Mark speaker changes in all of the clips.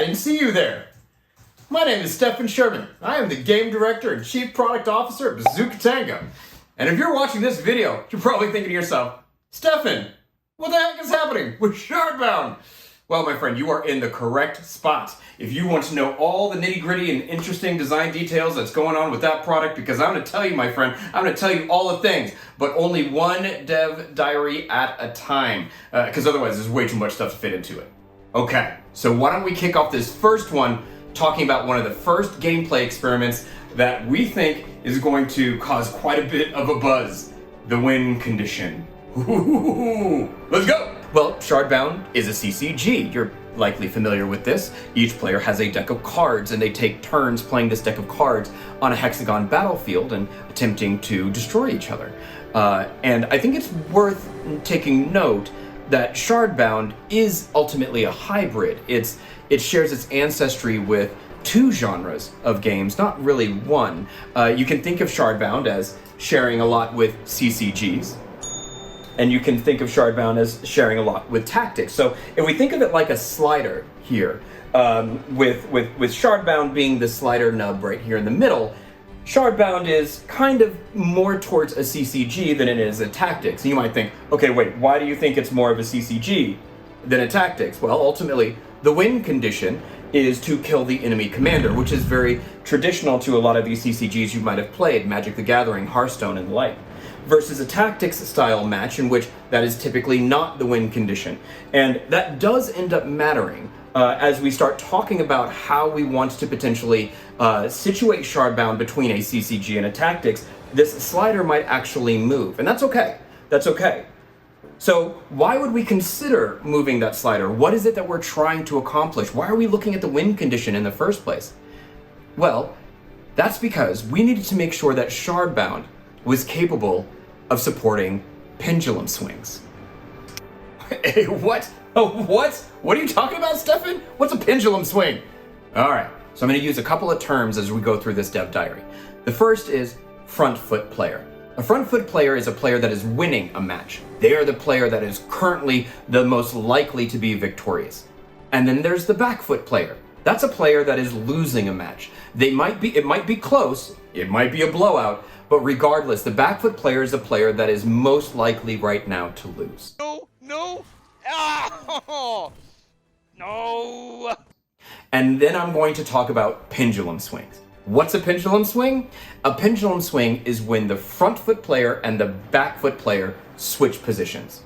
Speaker 1: didn't see you there. My name is Stephan Sherman. I am the Game Director and Chief Product Officer at Bazooka Tango. And if you're watching this video, you're probably thinking to yourself, Stephan, what the heck is happening with Shardbound? Well, my friend, you are in the correct spot. If you want to know all the nitty-gritty and interesting design details that's going on with that product, because I'm going to tell you, my friend, I'm going to tell you all the things, but only one dev diary at a time, because otherwise there's way too much stuff to fit into it. Okay, so why don't we kick off this first one talking about one of the first gameplay experiments that we think is going to cause quite a bit of a buzz, the win condition. Ooh, let's go! Well, Shardbound is a CCG. You're likely familiar with this. Each player has a deck of cards, and they take turns playing this deck of cards on a hexagon battlefield and attempting to destroy each other. And I think it's worth taking note that Shardbound is ultimately a hybrid. It shares its ancestry with two genres of games, not really one. You can think of Shardbound as sharing a lot with CCGs, and you can think of Shardbound as sharing a lot with tactics. So if we think of it like a slider here, with Shardbound being the slider nub right here in the middle, Shardbound is kind of more towards a CCG than it is a tactics. And you might think, okay, wait, why do you think it's more of a CCG than a tactics? Well, ultimately, the win condition is to kill the enemy commander, which is very traditional to a lot of these CCGs you might have played, Magic the Gathering, Hearthstone, and the like, versus a tactics style match in which that is typically not the win condition. And that does end up mattering as we start talking about how we want to potentially situate Shardbound between a CCG and a tactics. This slider might actually move, and that's okay. That's okay. So why would we consider moving that slider? What is it that we're trying to accomplish? Why are we looking at the win condition in the first place? Well, that's because we needed to make sure that Shardbound was capable of supporting Pendulum Swings. What? What? What are you talking about, Stephan? What's a Pendulum Swing? All right, so I'm going to use a couple of terms as we go through this dev diary. The first is front foot player. A front foot player is a player that is winning a match. They are the player that is currently the most likely to be victorious. And then there's the back foot player. That's a player that is losing a match. It might be close, it might be a blowout, but regardless, the back foot player is a player that is most likely right now to lose.
Speaker 2: No! Oh, no!
Speaker 1: And then I'm going to talk about pendulum swings. What's a pendulum swing? A pendulum swing is when the front foot player and the back foot player switch positions.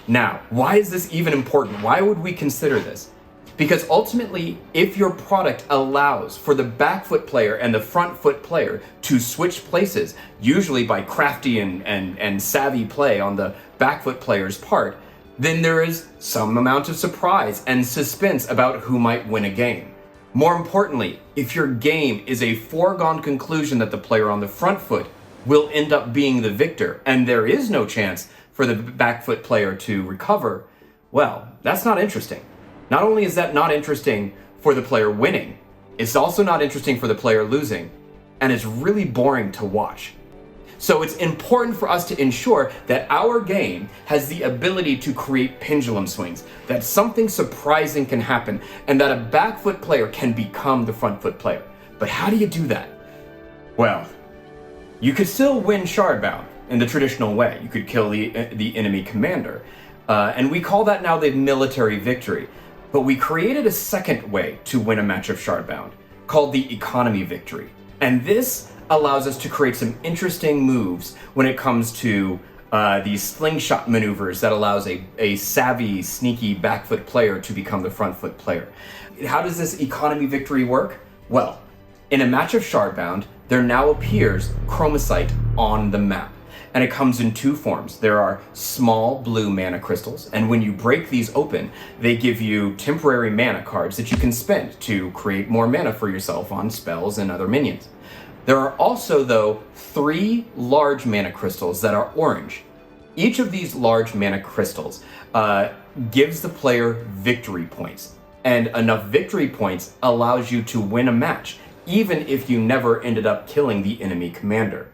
Speaker 1: Now, why is this even important? Why would we consider this? Because ultimately, if your product allows for the back foot player and the front foot player to switch places, usually by crafty and savvy play on the back foot player's part, then there is some amount of surprise and suspense about who might win a game. More importantly, if your game is a foregone conclusion that the player on the front foot will end up being the victor, and there is no chance for the back foot player to recover, well, that's not interesting. Not only is that not interesting for the player winning, it's also not interesting for the player losing, and it's really boring to watch. So it's important for us to ensure that our game has the ability to create pendulum swings, that something surprising can happen, and that a back foot player can become the front foot player. But how do you do that? Well, you could still win Shardbound in the traditional way. You could kill the enemy commander, and we call that now the military victory. But we created a second way to win a match of Shardbound, called the economy victory. And this allows us to create some interesting moves when it comes to these slingshot maneuvers that allows a savvy, sneaky back foot player to become the front foot player. How does this economy victory work? Well, in a match of Shardbound, there now appears Chromacite on the map. And it comes in two forms. There are small blue mana crystals, and when you break these open, they give you temporary mana cards that you can spend to create more mana for yourself on spells and other minions. There are also, though, 3 large mana crystals that are orange. Each of these large mana crystals gives the player victory points, and enough victory points allows you to win a match, even if you never ended up killing the enemy commander.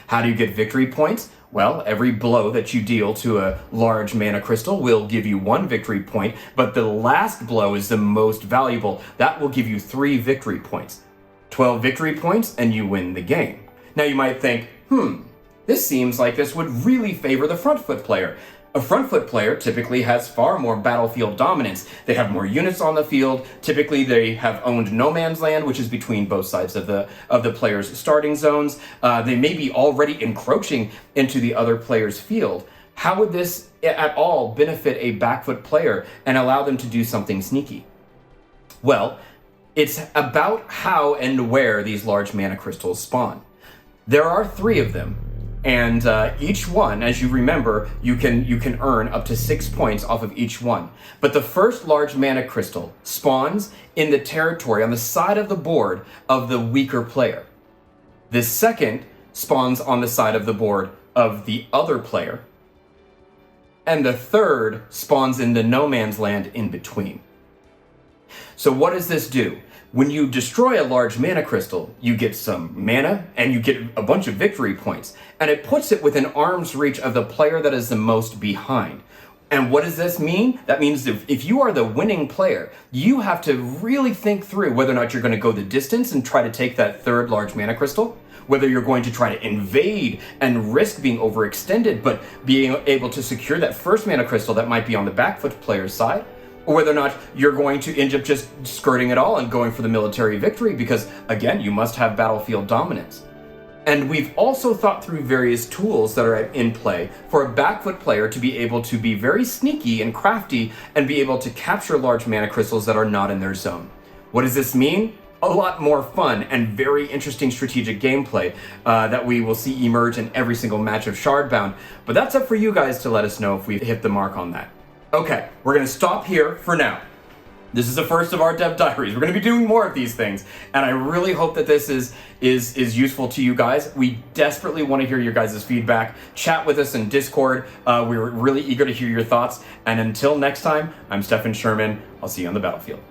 Speaker 1: How do you get victory points? Well, every blow that you deal to a large mana crystal will give you 1 victory point, but the last blow is the most valuable. That will give you 3 victory points. 12 victory points and you win the game. Now you might think, this seems like this would really favor the front foot player. A front foot player typically has far more battlefield dominance. They have more units on the field. Typically they have owned no man's land, which is between both sides of the player's starting zones. They may be already encroaching into the other player's field. How would this at all benefit a back foot player and allow them to do something sneaky? Well, it's about how and where these large mana crystals spawn. There are 3 of them. And each one, as you remember, you can earn up to 6 points off of each one. But the first large mana crystal spawns in the territory on the side of the board of the weaker player. The second spawns on the side of the board of the other player. And the third spawns in the no man's land in between. So what does this do? When you destroy a large mana crystal, you get some mana and you get a bunch of victory points, and it puts it within arm's reach of the player that is the most behind. And what does this mean? That means if you are the winning player, you have to really think through whether or not you're going to go the distance and try to take that third large mana crystal, whether you're going to try to invade and risk being overextended, but being able to secure that first mana crystal that might be on the back foot player's side, or whether or not you're going to end up just skirting it all and going for the military victory because, again, you must have battlefield dominance. And we've also thought through various tools that are in play for a back foot player to be able to be very sneaky and crafty and be able to capture large mana crystals that are not in their zone. What does this mean? A lot more fun and very interesting strategic gameplay that we will see emerge in every single match of Shardbound. But that's up for you guys to let us know if we've hit the mark on that. Okay, we're going to stop here for now. This is the first of our dev diaries. We're going to be doing more of these things, and I really hope that this is useful to you guys. We desperately want to hear your guys' feedback. Chat with us in Discord. We're really eager to hear your thoughts. And until next time, I'm Stephan Sherman. I'll see you on the battlefield.